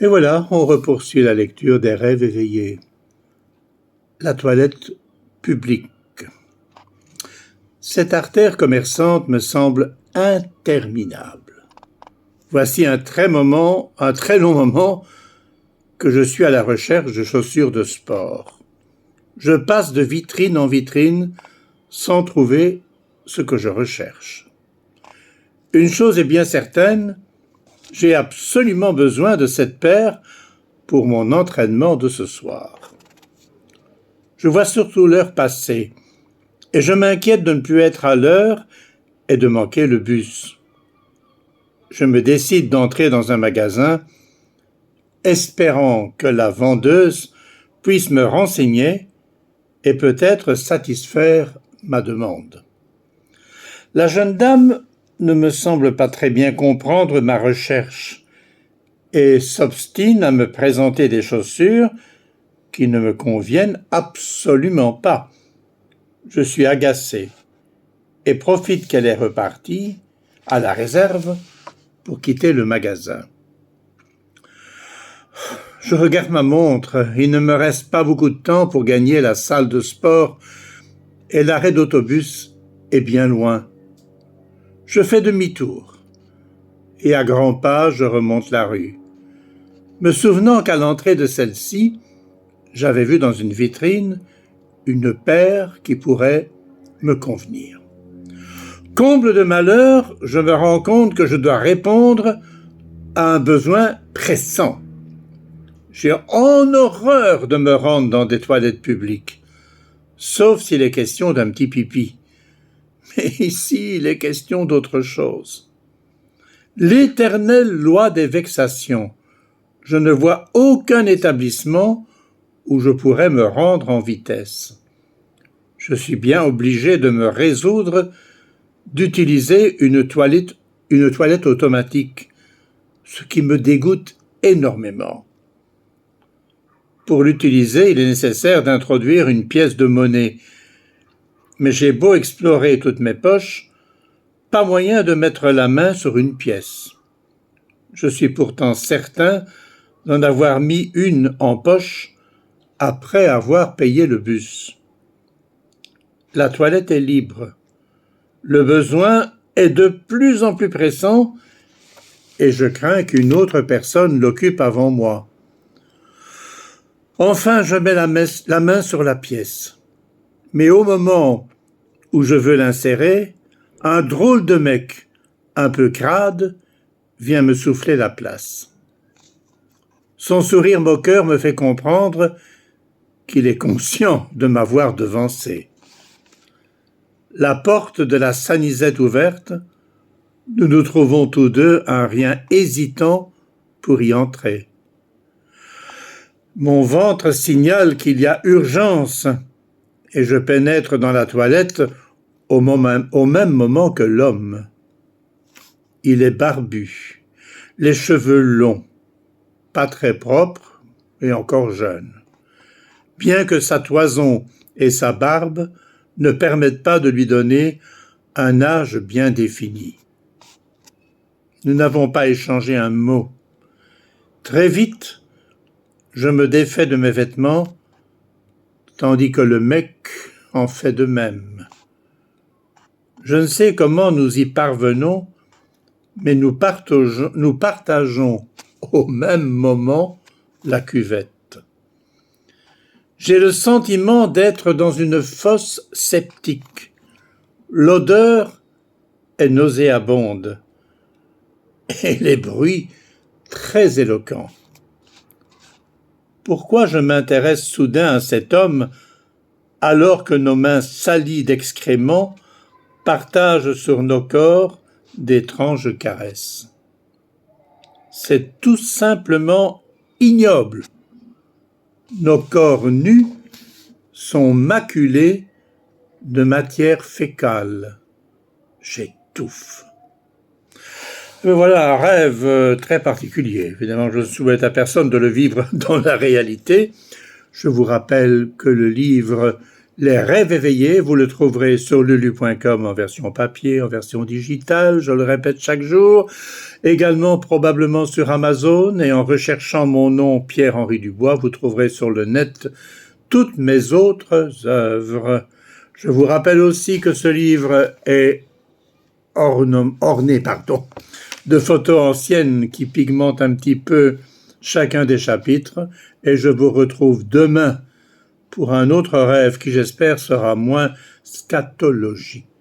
Et voilà, on repoursuit la lecture des rêves éveillés. La toilette publique. Cette artère commerçante me semble interminable. Voici un très long moment que je suis à la recherche de chaussures de sport. Je passe de vitrine en vitrine sans trouver ce que je recherche. Une chose est bien certaine, j'ai absolument besoin de cette paire pour mon entraînement de ce soir. Je vois surtout l'heure passer et je m'inquiète de ne plus être à l'heure et de manquer le bus. Je me décide d'entrer dans un magasin, espérant que la vendeuse puisse me renseigner et peut-être satisfaire ma demande. La jeune dame ne me semble pas très bien comprendre ma recherche et s'obstine à me présenter des chaussures qui ne me conviennent absolument pas. Je suis agacé et profite qu'elle est repartie à la réserve pour quitter le magasin. Je regarde ma montre, il ne me reste pas beaucoup de temps pour gagner la salle de sport et l'arrêt d'autobus est bien loin. Je fais demi-tour et à grands pas je remonte la rue, me souvenant qu'à l'entrée de celle-ci, j'avais vu dans une vitrine une paire qui pourrait me convenir. Comble de malheur, je me rends compte que je dois répondre à un besoin pressant. J'ai en horreur de me rendre dans des toilettes publiques, sauf s'il est question d'un petit pipi. Mais ici, il est question d'autre chose. L'éternelle loi des vexations. Je ne vois aucun établissement où je pourrais me rendre en vitesse. Je suis bien obligé de me résoudre d'utiliser une toilette automatique, ce qui me dégoûte énormément. Pour l'utiliser, il est nécessaire d'introduire une pièce de monnaie. Mais j'ai beau explorer toutes mes poches, pas moyen de mettre la main sur une pièce. Je suis pourtant certain d'en avoir mis une en poche après avoir payé le bus. La toilette est libre. Le besoin est de plus en plus pressant et je crains qu'une autre personne l'occupe avant moi. Enfin, je mets la main sur la pièce. Mais au moment où je veux l'insérer, un drôle de mec, un peu crade, vient me souffler la place. Son sourire moqueur me fait comprendre qu'il est conscient de m'avoir devancé. La porte de la sanisette ouverte, nous nous trouvons tous deux un rien hésitant pour y entrer. Mon ventre signale qu'il y a urgence et je pénètre dans la toilette au même moment que l'homme. Il est barbu, les cheveux longs, pas très propre et encore jeune. Bien que sa toison et sa barbe ne permettent pas de lui donner un âge bien défini. Nous n'avons pas échangé un mot. Très vite, je me défais de mes vêtements, tandis que le mec en fait de même. Je ne sais comment nous y parvenons, mais nous partageons au même moment la cuvette. J'ai le sentiment d'être dans une fosse septique. L'odeur est nauséabonde et les bruits très éloquents. Pourquoi je m'intéresse soudain à cet homme alors que nos mains salies d'excréments partagent sur nos corps d'étranges caresses? C'est tout simplement ignoble. Nos corps nus sont maculés de matière fécale. J'étouffe. Mais voilà un rêve très particulier. Évidemment, je ne souhaite à personne de le vivre dans la réalité. Je vous rappelle que le livre Les rêves éveillés, vous le trouverez sur lulu.com en version papier, en version digitale, je le répète chaque jour, également probablement sur Amazon, et en recherchant mon nom Pierre-Henri Dubois, vous trouverez sur le net toutes mes autres œuvres. Je vous rappelle aussi que ce livre est orné de photos anciennes qui pigmentent un petit peu chacun des chapitres, et je vous retrouve demain pour un autre rêve qui, j'espère, sera moins scatologique.